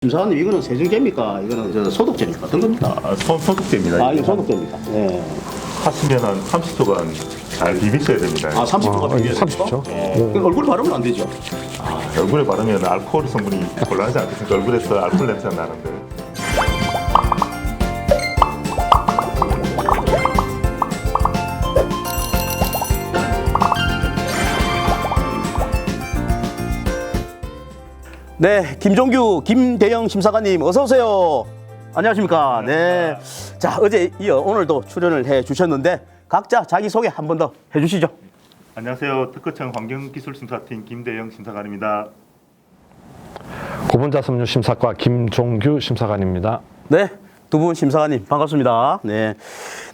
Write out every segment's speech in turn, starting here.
심사관님 이거는 세정제입니까? 이거는 저 소독제입니까? 어떤 겁니까? 소독제입니다. 아, 이거 소독제입니까? 네. 하시면 한 30초간 잘 비비셔야 됩니다. 아, 30초가 비벼야 30초? 네. 그 얼굴에 바르면 안 되죠? 얼굴에 바르면 알코올 성분이 곤란하지 않겠습니까? 얼굴에서 알코올 냄새가 나는데. 네, 김종규, 김대영 심사관님 어서 오세요. 안녕하십니까? 네. 자, 어제 이어 오늘도 출연을 해 주셨는데 각자 자기 소개 한 번 더 해주시죠. 안녕하세요. 특허청 환경기술심사팀 김대영 심사관입니다. 고분자섬유 심사과 김종규 심사관입니다. 네, 두 분 심사관님 반갑습니다. 네.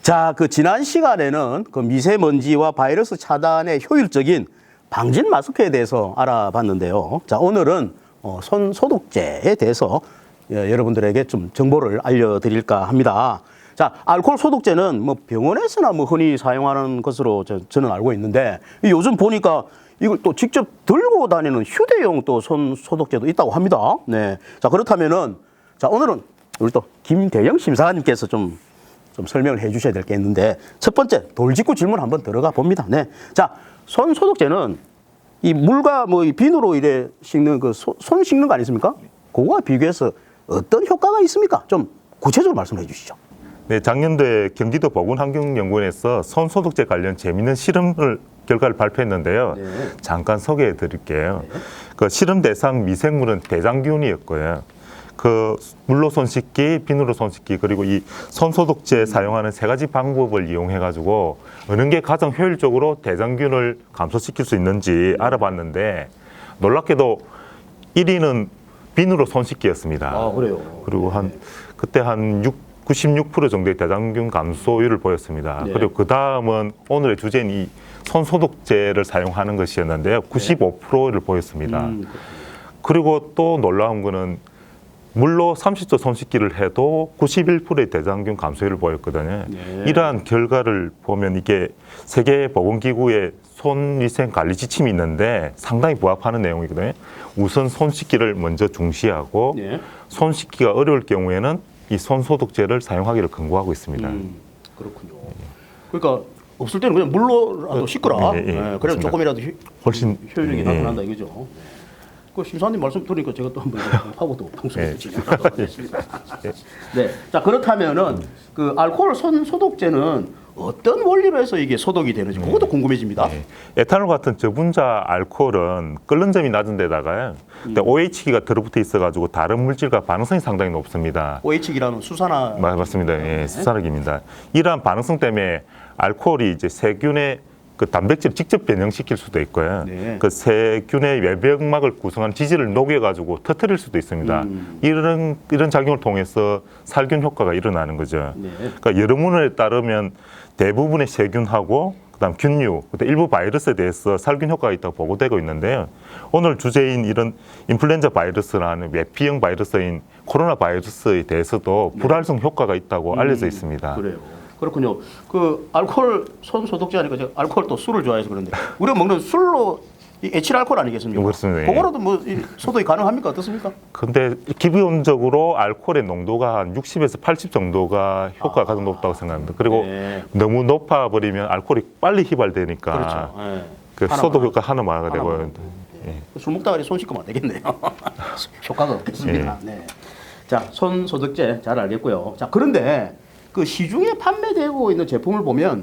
자, 그 지난 시간에는 그 미세먼지와 바이러스 차단에 효율적인 방진 마스크에 대해서 알아봤는데요. 자, 오늘은 손 소독제에 대해서 여러분들에게 좀 정보를 알려드릴까 합니다. 자, 알코올 소독제는 뭐 병원에서나 뭐 흔히 사용하는 것으로 저는 알고 있는데 요즘 보니까 이걸 또 직접 들고 다니는 휴대용 또 손 소독제도 있다고 합니다. 네. 자, 그렇다면은 자, 오늘은 우리 또 김대영 심사관님께서 좀 설명을 해 주셔야 될 게 있는데 첫 번째 돌직구 질문 한번 들어가 봅니다. 네. 자, 손 소독제는 이 물과 뭐 이 비누로 이래 씻는 그 손 씻는 거 아니십니까? 그거와 비교해서 어떤 효과가 있습니까? 좀 구체적으로 말씀해 주시죠. 네, 작년도에 경기도 보건환경연구원에서 손 소독제 관련 재미있는 실험을 결과를 발표했는데요. 네. 잠깐 소개해 드릴게요. 그 실험 대상 미생물은 대장균이었고요. 그 물로 손 씻기, 비누로 손 씻기, 그리고 이 손 소독제 사용하는 세 가지 방법을 이용해 가지고 어느 게 가장 효율적으로 대장균을 감소시킬 수 있는지 알아봤는데 놀랍게도 1위는 비누로 손 씻기였습니다. 아, 그래요. 그리고 그때 한 96% 정도의 대장균 감소율을 보였습니다. 네. 그리고 그 다음은 오늘의 주제인 이 손 소독제를 사용하는 것이었는데요. 95%를 보였습니다. 그리고 또 놀라운 거는 물로 30초 손 씻기를 해도 91%의 대장균 감소율을 보였거든요. 네. 이러한 결과를 보면 이게 세계보건기구의 손위생 관리 지침이 있는데 상당히 부합하는 내용이거든요. 우선 손 씻기를 먼저 중시하고 네. 손 씻기가 어려울 경우에는 이 손 소독제를 사용하기를 권고하고 있습니다. 그렇군요. 그러니까 없을 때는 그냥 물로라도 씻거라. 예, 예, 그래야 맞습니다. 조금이라도 훨씬 효율이 예. 나타난다 이거죠. 그 심사님 말씀 들으니까 제가 또 한번 하고 또 방송에서 예. 진행하도록 하겠습니다. 네. 자, 그렇다면은 그 알코올 손 소독제는 어떤 원리로 해서 이게 소독이 되는지 그것도 궁금해집니다. 예. 에탄올 같은 저분자 알코올은 끓는 점이 낮은 데다가 근데 OH기가 들어붙어 있어가지고 다른 물질과 반응성이 상당히 높습니다. OH기라는 수산화. 맞습니다. 예, 수산화기입니다. 이러한 반응성 때문에 알코올이 이제 세균의 그 단백질을 직접 변형시킬 수도 있고요. 네. 그 세균의 외벽막을 구성하는 지질을 녹여가지고 터뜨릴 수도 있습니다. 이런 작용을 통해서 살균 효과가 일어나는 거죠. 네. 그러니까 여론문에 따르면 대부분의 세균하고 그다음 균류, 일부 바이러스에 대해서 살균 효과가 있다고 보고되고 있는데요. 오늘 주제인 이런 인플루엔자 바이러스라는 외피형 바이러스인 코로나 바이러스에 대해서도 불활성 효과가 있다고 알려져 있습니다. 그래요. 그렇군요. 그 알코올 손 소독제 하니까 제가 알코올 또 술을 좋아해서 그런데 우리가 먹는 술로 이 에틸 알코올 아니겠습니까? 그렇습니다. 예. 그거라도 뭐 소독이 가능합니까? 어떻습니까? 근데 기본적으로 알코올의 농도가 한 60에서 80 정도가 효과가 가장 높다고 생각합니다. 그리고 네. 너무 높아 버리면 알코올이 빨리 휘발되니까 그렇죠. 예. 그 하나만 소독 효과 하나만 되고 하나만. 술 먹다가 손 씻으면 안 되겠네요. 효과가 없겠습니다. 네. 자, 손 소독제 잘 알겠고요. 자, 그런데 그 시중에 판매되고 있는 제품을 보면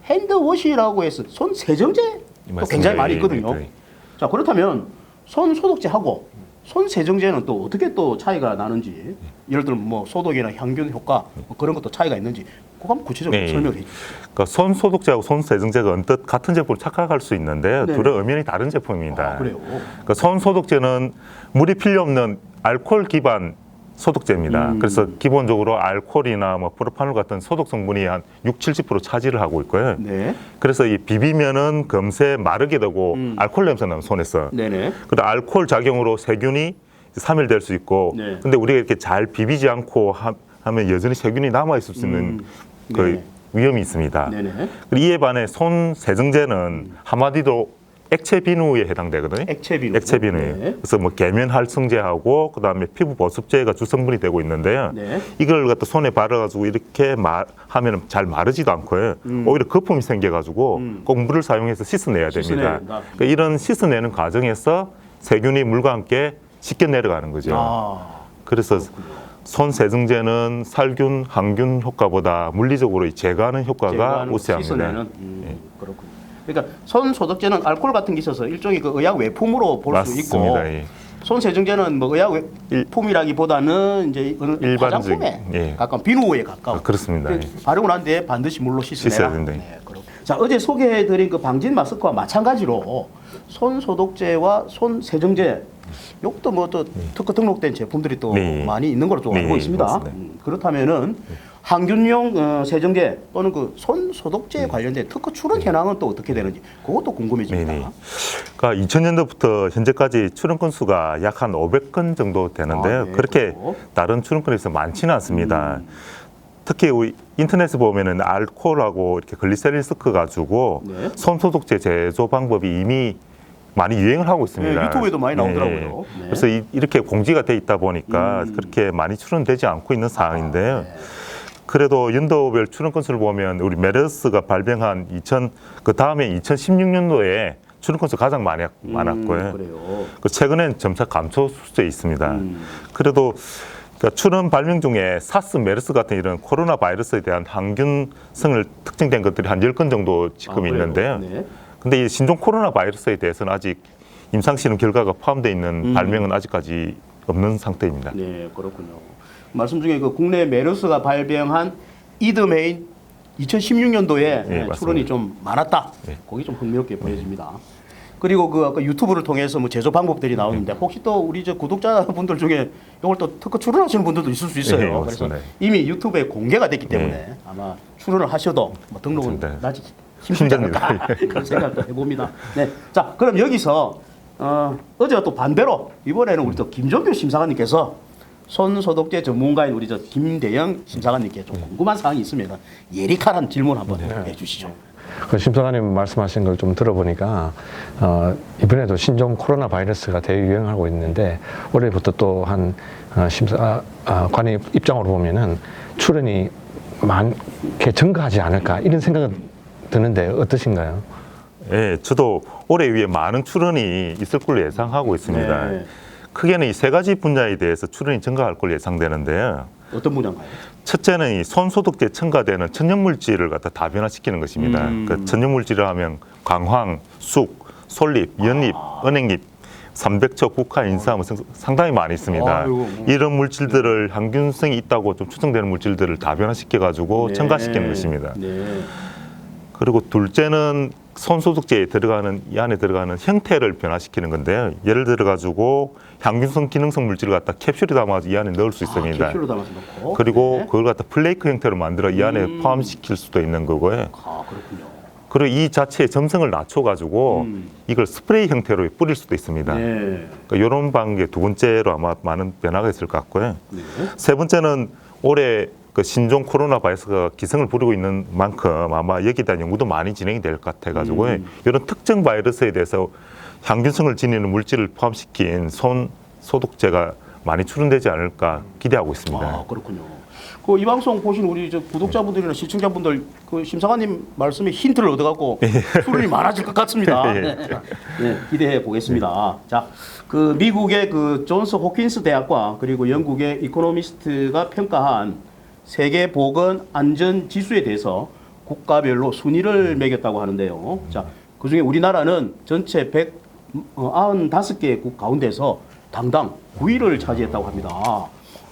핸드워시라고 해서 손 세정제 또 굉장히 많이 있거든요. 네. 자, 그렇다면 손 소독제하고 손 세정제는 또 어떻게 또 차이가 나는지 예를 들면 뭐 소독이나 향균 효과 뭐 그런 것도 차이가 있는지 그거 한번 구체적으로 네. 설명해 주시죠. 그러니까 손 소독제하고 손 세정제가 언뜻 같은 제품을 착각할 수 있는데 네. 둘은 엄연히 다른 제품입니다. 아, 그래요? 그러니까 손 소독제는 물이 필요 없는 알코올 기반 소독제입니다. 그래서 기본적으로 알코올이나 뭐 프로파놀 같은 소독 성분이 한 60-70% 차지를 하고 있고요. 네. 그래서 이 비비면은 금세 마르게 되고 알코올 냄새 나면 손에서. 네네. 그리고 알코올 작용으로 세균이 사멸될 수 있고. 네. 근데 우리가 이렇게 잘 비비지 않고 하면 여전히 세균이 남아 있을 수 있는 그 네. 위험이 있습니다. 네네. 그리고 이에 반해 손 세정제는 한마디로 액체 비누에 해당되거든요. 액체 비누. 액체 비누예요. 네. 그래서 뭐 계면 활성제하고 그다음에 피부 보습제가 주성분이 되고 있는데요. 네. 이걸 갖다 손에 바르가지고 이렇게 하면 잘 마르지도 않고요. 오히려 거품이 생겨가지고 꼭 물을 사용해서 씻어내야 씻어내야 됩니다. 된다. 그러니까 이런 씻어내는 과정에서 세균이 물과 함께 씻겨 내려가는 거죠. 아, 그래서 손 세정제는 살균, 항균 효과보다 물리적으로 제거하는 효과가 제거하는 거, 우세합니다. 씻어내는. 그렇군요. 그러니까 손 소독제는 알코올 같은 게 있어서 일종의 그 의약 외품으로 볼 수 있고, 맞습니다. 예. 손 세정제는 뭐 의약 외품이라기보다는 이제 어느 일반적, 화장품에 예. 가까운 비누에 가까운. 그렇습니다. 그 바르고 난 뒤에 반드시 물로 씻어내라. 씻어야 된다. 네, 그렇고. 자, 어제 소개해드린 그 방진 마스크와 마찬가지로 손 소독제와 손 세정제 요것도 뭐 또 특허 등록된 제품들이 또 네. 많이 있는 걸로 좀 알고 네, 있습니다. 맞습니다. 그렇다면은 항균용 세정제 또는 그 손 소독제에 관련된 특허 출원 현황은 또 어떻게 되는지 그것도 궁금해집니다. 네네. 그러니까 2000년도부터 현재까지 출원 건수가 약 한 500건 정도 되는데요. 아, 네, 그렇게 그렇죠. 다른 출원건에서 많지는 않습니다. 특히 우리 인터넷에 보면은 알코올하고 이렇게 글리세린 섞어 가지고 네. 손 소독제 제조 방법이 이미 많이 유행을 하고 있습니다. 네, 유튜브에도 많이 나오더라고요. 네. 그래서 이렇게 공지가 돼 있다 보니까 그렇게 많이 출원되지 않고 있는 상황인데요. 네. 그래도 연도별 출원 건수를 보면 우리 메르스가 발병한 그 다음에 2016년도에 출원 건수 가장 많았고요. 그래요. 그 최근엔 점차 감소 수준에 있습니다. 그래도 그러니까 출원 발명 중에 사스, 메르스 같은 이런 코로나 바이러스에 대한 항균성을 특징된 것들이 한 10건 정도 지금 그래요? 있는데요. 네. 근데 이 신종 코로나 바이러스에 대해서는 아직 임상 실험 결과가 포함되어 있는 발명은 아직까지 없는 상태입니다. 네, 그렇군요. 말씀 중에 그 국내 메르스가 발병한 이듬해인 2016년도에 맞습니다. 출원이 좀 많았다. 네. 거기 좀 흥미롭게 보여집니다. 그리고 그 아까 유튜브를 통해서 뭐 제조 방법들이 나오는데 혹시 또 우리 저 구독자분들 중에 이걸 또 특허 출원하시는 분들도 있을 수 있어요. 네, 그래서 맞습니다. 이미 유튜브에 공개가 됐기 때문에 아마 출원을 하셔도 뭐 등록은 맞습니다. 아직 힘들지 않을까 그런 생각도 해봅니다. 네, 자 그럼 여기서 어제와 또 반대로 이번에는 우리 또 김종규 심사관님께서 손 소독제 전문가인 우리 저 김대영 심사관님께 좀 궁금한 사항이 있으면 예리칼한 질문 한번 해주시죠. 그 심사관님 말씀하신 걸 좀 들어보니까 이번에도 신종 코로나 바이러스가 대유행하고 있는데 올해부터 또 한 심사관의 입장으로 보면은 출원이 많게 증가하지 않을까 이런 생각은 드는데 어떠신가요? 예, 저도 올해 위에 많은 출원이 있을 걸로 예상하고 있습니다. 네. 크게는 이 세 가지 분야에 대해서 출원이 증가할 걸로 예상되는데요. 어떤 분야인가요? 첫째는 이 손 소독제 첨가되는 천연물질을 갖다 다변화시키는 것입니다. 그 천연물질을 하면 광황, 쑥, 솔잎, 연잎, 은행잎, 300초 국화 인삼은 상당히 많이 있습니다. 아이고. 이런 물질들을 항균성이 있다고 좀 추정되는 물질들을 다변화시켜 가지고 네. 첨가시키는 것입니다. 네. 그리고 둘째는 손 소독제에 들어가는 이 안에 들어가는 형태를 변화시키는 건데요. 예를 들어 가지고 향균성 기능성 물질을 갖다 캡슐에 담아서 이 안에 넣을 수 있습니다. 캡슐로 담아서 넣고. 그리고 네. 그걸 갖다 플레이크 형태로 만들어 이 안에 포함시킬 수도 있는 거고요. 아 그렇군요. 그리고 이 자체의 점성을 낮춰 가지고 이걸 스프레이 형태로 뿌릴 수도 있습니다. 네. 그러니까 이런 방식의 두 번째로 아마 많은 변화가 있을 것 같고요. 네. 세 번째는 올해 그 신종 코로나 바이러스가 기승을 부리고 있는 만큼 아마 여기에 대한 연구도 많이 진행이 될 것 같아가지고 이런 특정 바이러스에 대해서 향균성을 지니는 물질을 포함시킨 손 소독제가 많이 출원되지 않을까 기대하고 있습니다. 아 그렇군요. 그 이 방송 보신 우리 저 구독자분들이나 시청자분들 그 심사관님 말씀에 힌트를 얻어갖고 출원이 많아질 것 같습니다. 예. 네. 네, 기대해 보겠습니다. 자, 그 미국의 그 존스 호킨스 대학과 그리고 영국의 이코노미스트가 평가한 세계 보건 안전 지수에 대해서 국가별로 순위를 매겼다고 하는데요. 자, 그 중에 우리나라는 전체 195개 국 가운데서 당당 9위를 차지했다고 합니다.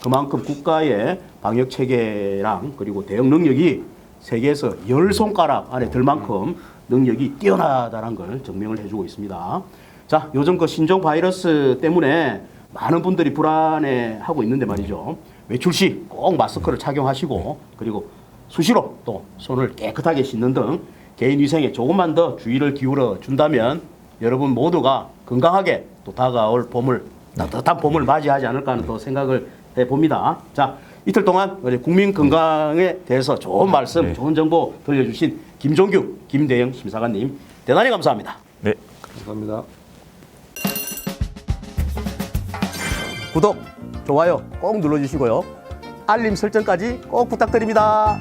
그만큼 국가의 방역 체계랑 그리고 대응 능력이 세계에서 10손가락 안에 들 만큼 능력이 뛰어나다는 걸 증명을 해주고 있습니다. 자, 요즘 그 신종 바이러스 때문에 많은 분들이 불안해하고 있는데 말이죠. 외출 시 꼭 마스크를 착용하시고 그리고 수시로 또 손을 깨끗하게 씻는 등 개인 위생에 조금만 더 주의를 기울여 준다면 여러분 모두가 건강하게 또 다가올 봄을 따뜻한 봄을 맞이하지 않을까 하는 또 생각을 해봅니다. 자, 이틀 동안 국민 건강에 대해서 좋은 말씀, 좋은 정보 들려주신 김종규, 김대영 심사관님 대단히 감사합니다. 네, 감사합니다. 구독, 좋아요 꼭 눌러주시고요. 알림 설정까지 꼭 부탁드립니다.